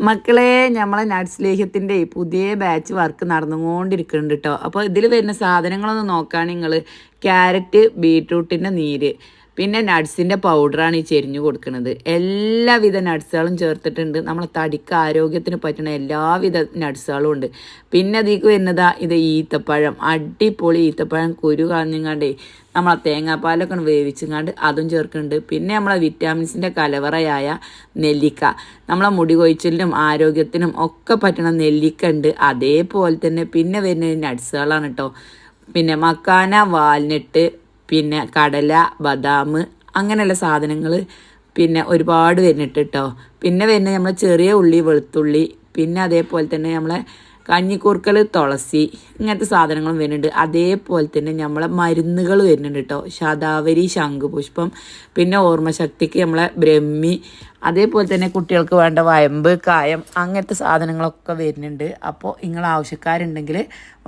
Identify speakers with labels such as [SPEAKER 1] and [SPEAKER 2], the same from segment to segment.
[SPEAKER 1] മക്കളെ നമ്മളെ നട്സ് ലേഹ്യത്തിൻ്റെ പുതിയ ബാച്ച് വർക്ക് നടന്നുകൊണ്ടിരിക്കുന്നുണ്ട് കേട്ടോ. അപ്പോൾ ഇതിൽ വരുന്ന സാധനങ്ങളൊന്ന് നോക്കുകയാണെങ്കിൽ നിങ്ങൾ ക്യാരറ്റ്, ബീട്രൂട്ടിൻ്റെ നീര്, പിന്നെ നട്സിൻ്റെ പൗഡറാണ് ഈ ചെരിഞ്ഞു കൊടുക്കുന്നത്. എല്ലാവിധ നട്സുകളും ചേർത്തിട്ടുണ്ട്. നമ്മളെ തടിക്ക് ആരോഗ്യത്തിന് പറ്റുന്ന എല്ലാവിധ നട്സുകളും ഉണ്ട്. പിന്നെ അതിലേക്ക് വരുന്നതാ ഇത് ഈത്തപ്പഴം, അടിപൊളി ഈത്തപ്പഴം കുരു കളഞ്ഞങ്ങാണ്ടേ നമ്മളെ തേങ്ങാപ്പാലൊക്കെ വേവിച്ചങ്ങാണ്ട് അതും ചേർക്കുന്നുണ്ട്. പിന്നെ നമ്മളെ വിറ്റാമിൻസിൻ്റെ കലവറയായ നെല്ലിക്ക, നമ്മളെ മുടി കൊഴിച്ചിലിനും ആരോഗ്യത്തിനും ഒക്കെ പറ്റുന്ന നെല്ലിക്ക ഉണ്ട്. അതേപോലെ തന്നെ പിന്നെ വരുന്ന നട്സുകളാണ് കേട്ടോ. പിന്നെ മക്കാന, വാൽനട്ട്, പിന്നെ കടല, ബദാം, അങ്ങനെയുള്ള സാധനങ്ങൾ പിന്നെ ഒരുപാട് വരുന്നുണ്ട് കേട്ടോ. പിന്നെ വരുന്നത് നമ്മളെ ചെറിയ ഉള്ളി, വെളുത്തുള്ളി, പിന്നെ അതേപോലെ തന്നെ നമ്മളെ കഞ്ഞിക്കൂർക്കൽ, തുളസി, ഇങ്ങനത്തെ സാധനങ്ങളും വരുന്നുണ്ട്. അതേപോലെ തന്നെ നമ്മളെ മരുന്നുകൾ വരുന്നുണ്ട് കേട്ടോ. ശതാവരി, ശംഖുപുഷ്പം, പിന്നെ ഓർമ്മശക്തിക്ക് നമ്മളെ ബ്രഹ്മി, അതേപോലെ തന്നെ കുട്ടികൾക്ക് വേണ്ട വയമ്പ്, കായം, അങ്ങനത്തെ സാധനങ്ങളൊക്കെ വരുന്നുണ്ട്. അപ്പോൾ നിങ്ങൾ ആവശ്യക്കാരുണ്ടെങ്കിൽ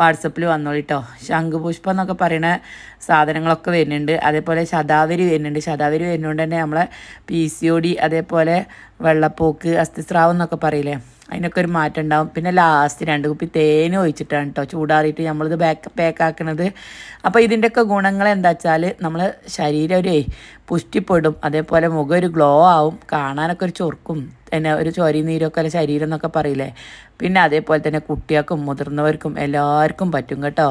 [SPEAKER 1] വാട്സപ്പിൽ വന്നോളൂ കേട്ടോ. ശംഖുപുഷ്പം എന്നൊക്കെ പറയുന്ന സാധനങ്ങളൊക്കെ വരുന്നുണ്ട്. അതേപോലെ ശതാവരി വരുന്നുണ്ട്. ശതാവരി വരുന്നതുകൊണ്ട് തന്നെ നമ്മളെ PCOD, അതേപോലെ വെള്ളപ്പോക്ക്, അസ്ഥിസ്രാവം എന്നൊക്കെ പറയില്ലേ, അതിനൊക്കെ ഒരു മാറ്റം ഉണ്ടാവും. പിന്നെ ലാസ്റ്റ് 2 കുപ്പി തേൻ ഒഴിച്ചിട്ടാണ് കേട്ടോ ചൂടാറിയിട്ട് നമ്മളിത് പാക്കാക്കുന്നത്. അപ്പോൾ ഇതിൻ്റെയൊക്കെ ഗുണങ്ങൾ എന്താ വെച്ചാൽ നമ്മൾ ശരീരം ഒരു പുഷ്ടിപ്പെടും, അതേപോലെ മുഖം ഒരു ഗ്ലോ ആവും, കാണാനൊക്കെ ഒരു ചൊറുക്കും, പിന്നെ ഒരു ചൊരി നീരൊക്കെ അല്ല ശരീരം എന്നൊക്കെ പറയില്ലേ. പിന്നെ അതേപോലെ തന്നെ കുട്ടികൾക്കും മുതിർന്നവർക്കും എല്ലാവർക്കും പറ്റും കേട്ടോ.